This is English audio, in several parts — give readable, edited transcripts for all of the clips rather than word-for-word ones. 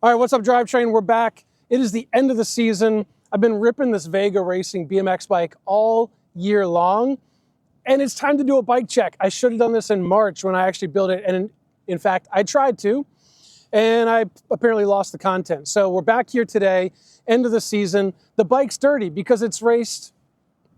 All right, what's up, Drivetrain? We're back. It is the end of the season. I've been ripping this VEGA Racing BMX bike all year long, and it's time to do a bike check. I should have done this in March when I actually built it, and in fact, I tried to, and I apparently lost the content. So we're back here today, end of the season. The bike's dirty because it's raced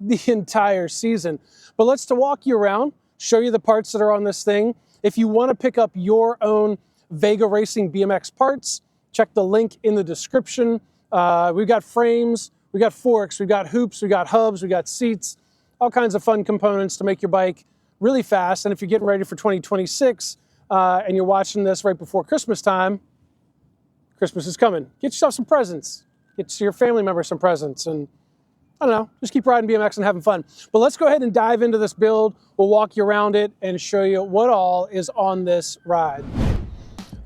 the entire season. But let's walk you around, show you the parts that are on this thing. If you want to pick up your own VEGA Racing BMX parts, check the link in the description. We've got frames, we got forks, we've got hoops, we got hubs, we got seats, all kinds of fun components to make your bike really fast. And if you're getting ready for 2026 and you're watching this right before Christmas time, Christmas is coming. Get yourself some presents. Get your family members some presents, and I don't know, just keep riding BMX and having fun. But let's go ahead and dive into this build. We'll walk you around it and show you what all is on this ride.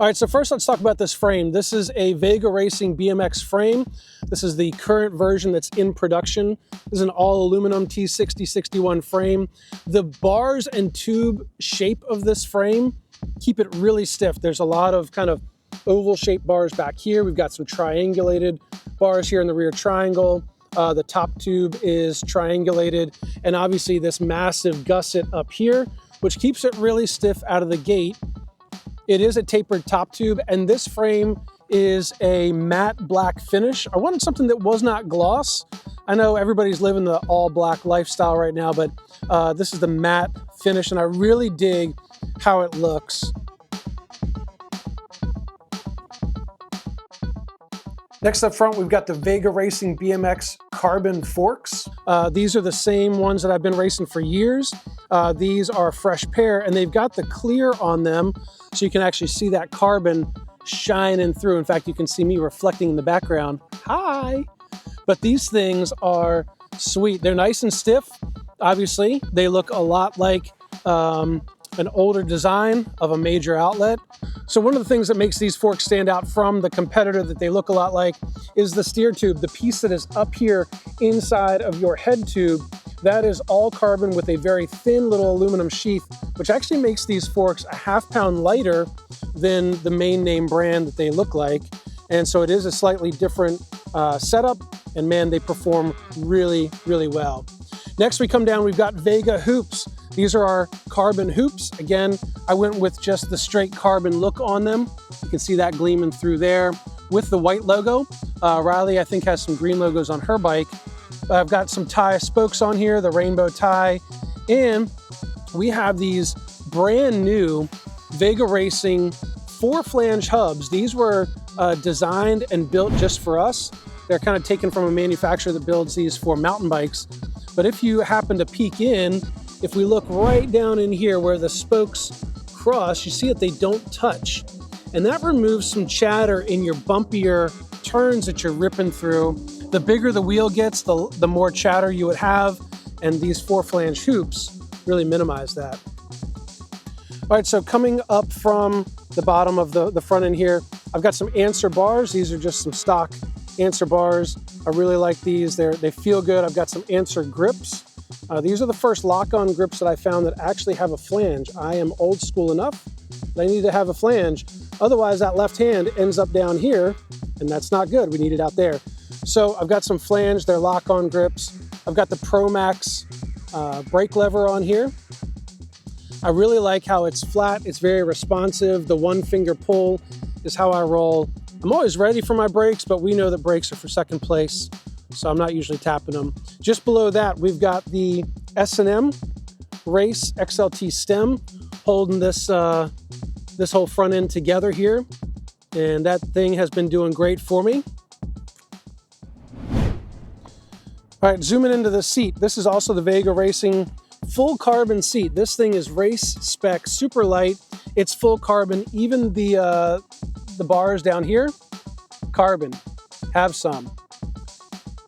All right, so first let's talk about this frame. This is a VEGA Racing BMX frame. This is the current version that's in production. This is an all aluminum T6061 frame. The bars and tube shape of this frame keep it really stiff. There's a lot of kind of oval shaped bars back here. We've got some triangulated bars here in the rear triangle. The top tube is triangulated, and obviously this massive gusset up here, which keeps it really stiff out of the gate. It is a tapered top tube, and this frame is a matte black finish. I wanted something that was not gloss. I know everybody's living the all black lifestyle right now, but this is the matte finish, and I really dig how it looks. Next up front, we've got the VEGA Racing BMX carbon forks. These are the same ones that I've been racing for years. These are a fresh pair, and they've got the clear on them, so you can actually see that carbon shining through. In fact, you can see me reflecting in the background. Hi! But these things are sweet. They're nice and stiff, obviously. They look a lot like an older design of a major outlet. So one of the things that makes these forks stand out from the competitor that they look a lot like is the steer tube, the piece that is up here inside of your head tube. That is all carbon with a very thin little aluminum sheath, which actually makes these forks a ½ pound lighter than the main name brand that they look like. And so it is a slightly different setup, and man, they perform really, really well. Next we come down, we've got VEGA hoops. These are our carbon hoops. Again, I went with just the straight carbon look on them. You can see that gleaming through there with the white logo. Riley, I think, has some green logos on her bike. I've got some tie spokes on here, the rainbow tie, and we have these brand new VEGA Racing 4 flange hubs. These were designed and built just for us. They're kind of taken from a manufacturer that builds these for mountain bikes. But if you happen to peek in, if we look right down in here where the spokes cross, you see that they don't touch. And that removes some chatter in your bumpier turns that you're ripping through. The bigger the wheel gets, the more chatter you would have, and these 4 flange hoops really minimize that. All right, so coming up from the bottom of the front end here, I've got some answer bars. These are just some stock answer bars. I really like these. They feel good. I've got some answer grips. These are the first lock-on grips that I found that actually have a flange. I am old school enough that I need to have a flange. Otherwise, that left hand ends up down here, and that's not good. We need it out there. So I've got some flange. They're lock-on grips. I've got the Promax brake lever on here. I really like how it's flat. It's very responsive. The one-finger pull is how I roll. I'm always ready for my brakes, but we know that brakes are for second place, so I'm not usually tapping them. Just below that, we've got the S&M Race XLT stem holding this whole front end together here, and that thing has been doing great for me. All right, zooming into the seat. This is also the VEGA Racing full carbon seat. This thing is race spec, super light. It's full carbon. Even the bars down here, carbon. Have some.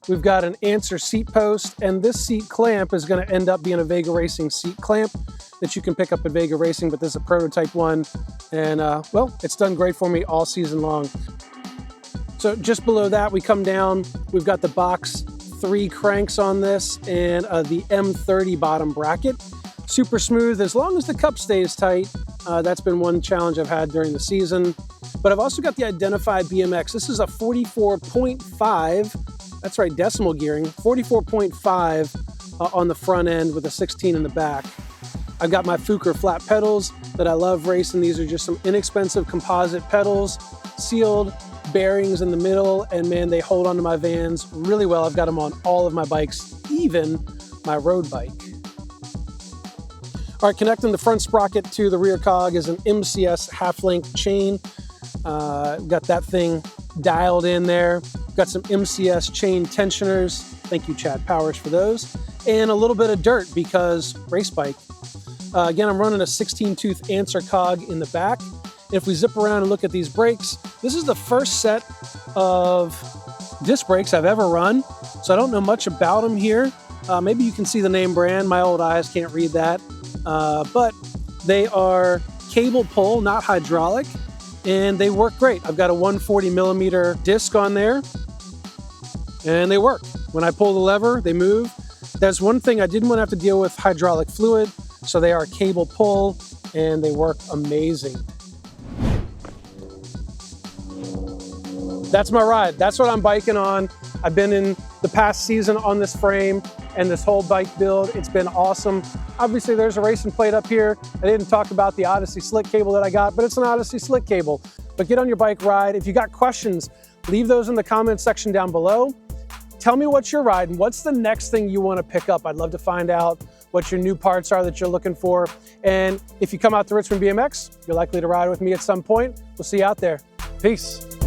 We've got an answer seat post, and this seat clamp is going to end up being a VEGA Racing seat clamp that you can pick up at VEGA Racing, but this is a prototype one, and well, it's done great for me all season long. So just below that, we come down, we've got the box 3 cranks on this, and the M30 bottom bracket. Super smooth as long as the cup stays tight. That's been one challenge I've had during the season. But I've also got the Identify BMX. This is a 44.5, that's right, decimal gearing, 44.5 on the front end with a 16 in the back. I've got my Fooker flat pedals that I love racing. These are just some inexpensive composite pedals, sealed bearings in the middle, and man, they hold onto my vans really well. I've got them on all of my bikes, even my road bike. All right, connecting the front sprocket to the rear cog is an MCS half-length chain. Got that thing dialed in there. Got some MCS chain tensioners. Thank you, Chad Powers, for those. And a little bit of dirt because race bike. Again, I'm running a 16-tooth Answer cog in the back. And if we zip around and look at these brakes, this is the first set of disc brakes I've ever run. So I don't know much about them here. Maybe you can see the name brand. My old eyes can't read that. But they are cable pull, not hydraulic, and they work great. I've got a 140 millimeter disc on there, and they work. When I pull the lever, they move. That's one thing I didn't want to have to deal with hydraulic fluid, so they are cable pull, and they work amazing. That's my ride. That's what I'm biking on. I've been in the past season on this frame and this whole bike build. It's been awesome. Obviously, there's a racing plate up here. I didn't talk about the Odyssey Slic cable that I got, but it's an Odyssey Slic cable. But get on your bike ride. If you got questions, leave those in the comments section down below. Tell me what you're riding. What's the next thing you want to pick up? I'd love to find out what your new parts are that you're looking for. And if you come out to Richmond BMX, you're likely to ride with me at some point. We'll see you out there. Peace.